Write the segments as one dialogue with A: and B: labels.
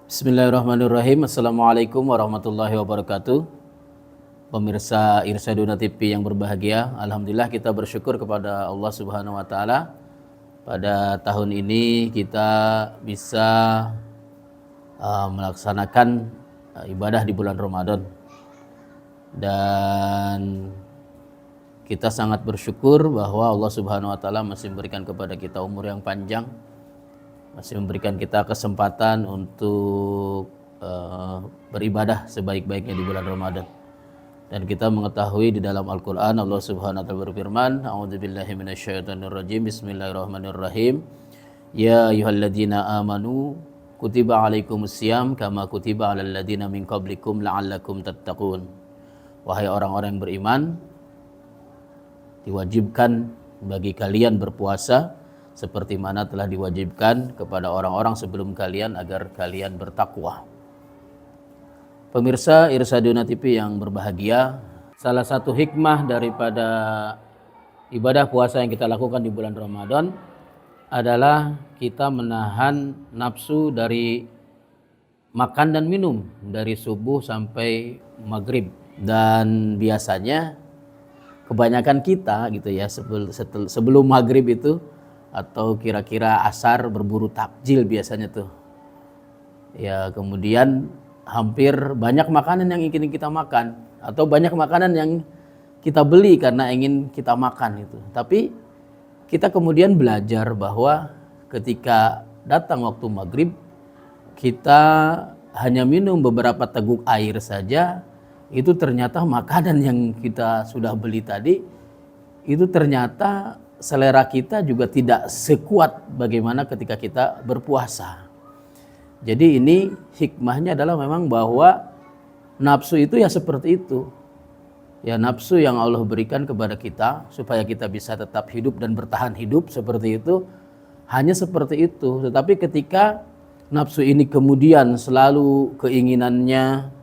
A: Bismillahirrahmanirrahim. Assalamualaikum warahmatullahi wabarakatuh. Pemirsa Irsyaduna TV yang berbahagia, alhamdulillah kita bersyukur kepada Allah Subhanahu wa taala. Pada tahun ini kita bisa melaksanakan ibadah di bulan Ramadan. Dan kita sangat bersyukur bahwa Allah Subhanahu wa taala masih memberikan kepada kita umur yang panjang, masih memberikan kita kesempatan untuk beribadah sebaik-baiknya di bulan Ramadan. Dan kita mengetahui di dalam Al-Quran Allah Subhanahu wa taala berfirman, A'udzubillahi minasyaitonirrajim, Bismillahirrahmanirrahim. Ya ayyuhalladzina amanu kutiba alaikumusiyam kama kutiba alal ladzina min qablikum la'allakum tattaqun. Wahai orang-orang yang beriman, diwajibkan bagi kalian berpuasa seperti mana telah diwajibkan kepada orang-orang sebelum kalian agar kalian bertakwa. Pemirsa Irsyaduna TV yang berbahagia, salah satu hikmah daripada ibadah puasa yang kita lakukan di bulan Ramadan adalah kita menahan nafsu dari makan dan minum dari subuh sampai maghrib. Dan biasanya kebanyakan kita gitu ya sebelum maghrib itu atau kira-kira asar berburu takjil biasanya tuh ya, kemudian hampir banyak makanan yang ingin kita makan atau banyak makanan yang kita beli karena ingin kita makan itu. Tapi kita kemudian belajar bahwa ketika datang waktu maghrib kita hanya minum beberapa teguk air saja, itu ternyata makanan yang kita sudah beli tadi itu ternyata selera kita juga tidak sekuat bagaimana ketika kita berpuasa. Jadi ini hikmahnya adalah memang bahwa nafsu itu ya seperti itu. Ya, nafsu yang Allah berikan kepada kita supaya kita bisa tetap hidup dan bertahan hidup seperti itu, hanya seperti itu. Tetapi ketika nafsu ini kemudian selalu keinginannya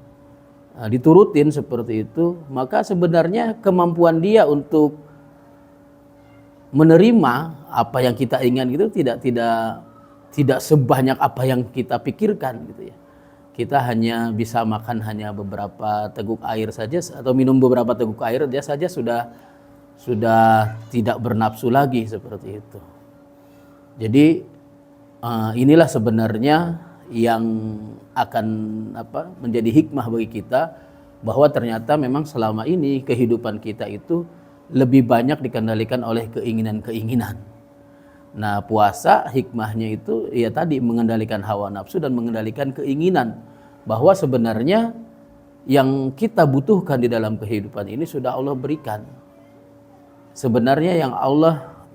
A: diturutin seperti itu, maka sebenarnya kemampuan dia untuk menerima apa yang kita inginkan itu tidak sebanyak apa yang kita pikirkan gitu ya. Kita hanya bisa makan hanya beberapa teguk air saja atau minum beberapa teguk air dia saja sudah tidak bernafsu lagi seperti itu. Jadi inilah sebenarnya yang akan menjadi hikmah bagi kita, bahwa ternyata memang selama ini kehidupan kita itu lebih banyak dikendalikan oleh keinginan-keinginan. Nah, puasa hikmahnya itu ya tadi mengendalikan hawa nafsu dan mengendalikan keinginan, bahwa sebenarnya yang kita butuhkan di dalam kehidupan ini sudah Allah berikan. Sebenarnya yang Allah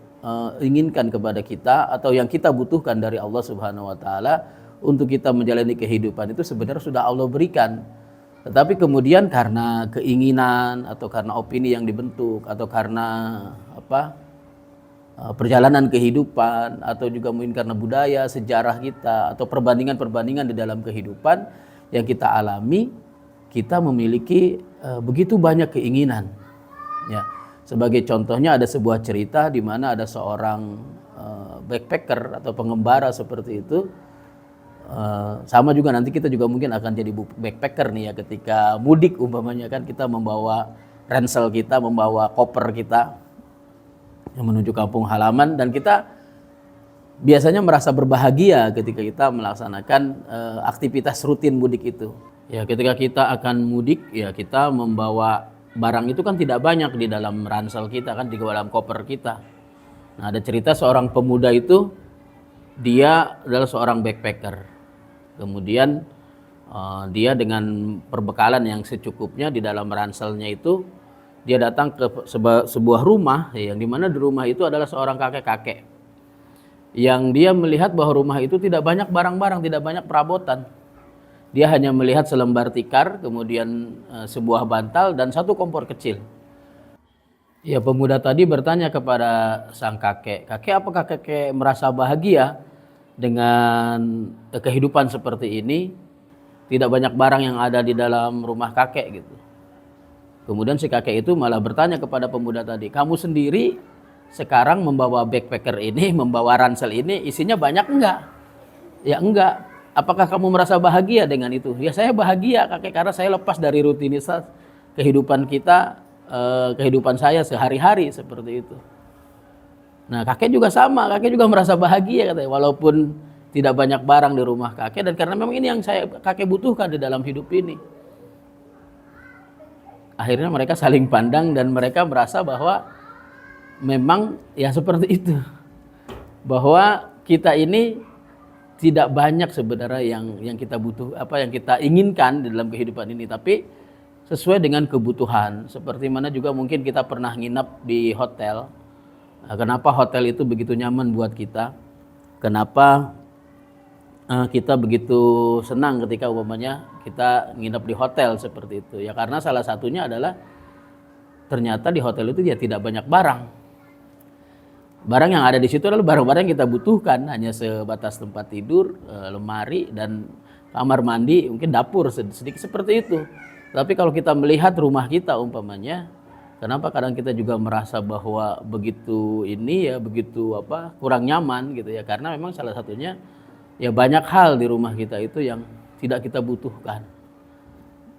A: inginkan kepada kita atau yang kita butuhkan dari Allah Subhanahu wa taala untuk kita menjalani kehidupan itu sebenarnya sudah Allah berikan. Tetapi kemudian karena keinginan atau karena opini yang dibentuk atau karena perjalanan kehidupan atau juga mungkin karena budaya, sejarah kita atau perbandingan-perbandingan di dalam kehidupan yang kita alami, kita memiliki begitu banyak keinginan. Ya, sebagai contohnya ada sebuah cerita di mana ada seorang backpacker atau pengembara seperti itu. Sama juga nanti kita juga mungkin akan jadi backpacker nih ya, ketika mudik umpamanya kan kita membawa ransel kita, membawa koper kita yang menuju kampung halaman, dan kita biasanya merasa berbahagia ketika kita melaksanakan aktivitas rutin mudik itu. Ya, ketika kita akan mudik ya kita membawa barang itu kan tidak banyak di dalam ransel kita kan, di dalam koper kita. Nah, ada cerita seorang pemuda itu, dia adalah seorang backpacker. Kemudian dia dengan perbekalan yang secukupnya di dalam ranselnya itu, dia datang ke sebuah rumah yang dimana di rumah itu adalah seorang kakek-kakek yang dia melihat bahwa rumah itu tidak banyak barang-barang, tidak banyak perabotan. Dia hanya melihat selembar tikar, kemudian sebuah bantal dan satu kompor kecil. Ya, pemuda tadi bertanya kepada sang kakek, "Kakek, apakah kakek merasa bahagia dengan kehidupan seperti ini? Tidak banyak barang yang ada di dalam rumah kakek," gitu. Kemudian si kakek itu malah bertanya kepada pemuda tadi, "Kamu sendiri sekarang membawa backpacker ini, membawa ransel ini, isinya banyak enggak?" Ya enggak. apakah kamu merasa bahagia dengan itu? Ya saya bahagia kakek, karena saya lepas dari rutinitas kehidupan kita, kehidupan saya sehari-hari seperti itu. Nah kakek juga sama, kakek juga merasa bahagia katanya, walaupun tidak banyak barang di rumah kakek, dan karena memang ini yang kakek butuhkan di dalam hidup ini. Akhirnya mereka saling pandang dan mereka merasa bahwa memang ya seperti itu, bahwa kita ini tidak banyak sebenarnya yang kita butuh, apa yang kita inginkan di dalam kehidupan ini, tapi sesuai dengan kebutuhan. Seperti mana juga mungkin kita pernah nginap di hotel. Nah, kenapa hotel itu begitu nyaman buat kita? Kenapa kita begitu senang ketika umpamanya kita nginap di hotel seperti itu? Ya karena salah satunya adalah ternyata di hotel itu ya tidak banyak barang. Barang yang ada di situ adalah barang-barang yang kita butuhkan, hanya sebatas tempat tidur, lemari, dan kamar mandi, mungkin dapur sedikit seperti itu. Tapi kalau kita melihat rumah kita umpamanya, kenapa kadang kita juga merasa bahwa begitu ini ya, begitu kurang nyaman gitu ya, karena memang salah satunya ya banyak hal di rumah kita itu yang tidak kita butuhkan.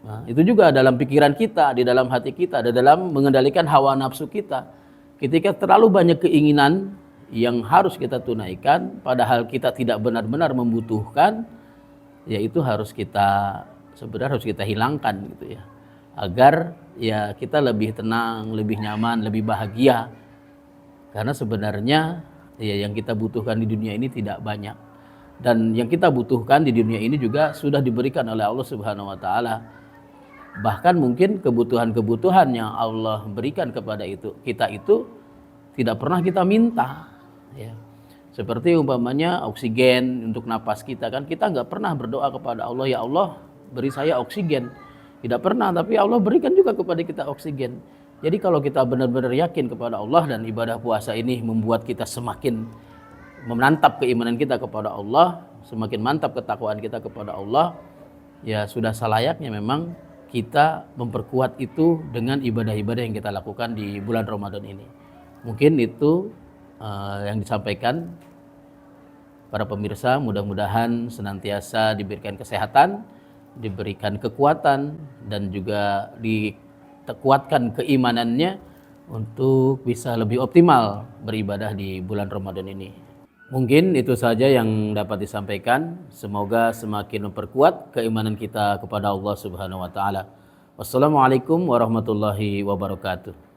A: Nah, itu juga dalam pikiran kita, di dalam hati kita, di dalam mengendalikan hawa nafsu kita. Ketika terlalu banyak keinginan yang harus kita tunaikan, padahal kita tidak benar-benar membutuhkan, ya itu sebenarnya harus kita hilangkan gitu ya. Agar ya kita lebih tenang, lebih nyaman, lebih bahagia. Karena sebenarnya ya yang kita butuhkan di dunia ini tidak banyak. Dan yang kita butuhkan di dunia ini juga sudah diberikan oleh Allah Subhanahu wa taala. Bahkan mungkin kebutuhan-kebutuhan yang Allah berikan kepada kita itu tidak pernah kita minta ya. Seperti umpamanya oksigen untuk napas kita, kan kita nggak pernah berdoa kepada Allah, ya Allah beri saya oksigen. Tidak pernah, tapi Allah berikan juga kepada kita oksigen. Jadi kalau kita benar-benar yakin kepada Allah, dan ibadah puasa ini membuat kita semakin menantap keimanan kita kepada Allah, semakin mantap ketakwaan kita kepada Allah, ya sudah selayaknya memang kita memperkuat itu dengan ibadah-ibadah yang kita lakukan di bulan Ramadan ini. Mungkin itu yang disampaikan para pemirsa. Mudah-mudahan senantiasa diberikan kesehatan, diberikan kekuatan, dan juga dikuatkan keimanannya untuk bisa lebih optimal beribadah di bulan Ramadan ini. Mungkin itu saja yang dapat disampaikan. Semoga semakin memperkuat keimanan kita kepada Allah Subhanahu wa taala. Wassalamualaikum warahmatullahi wabarakatuh.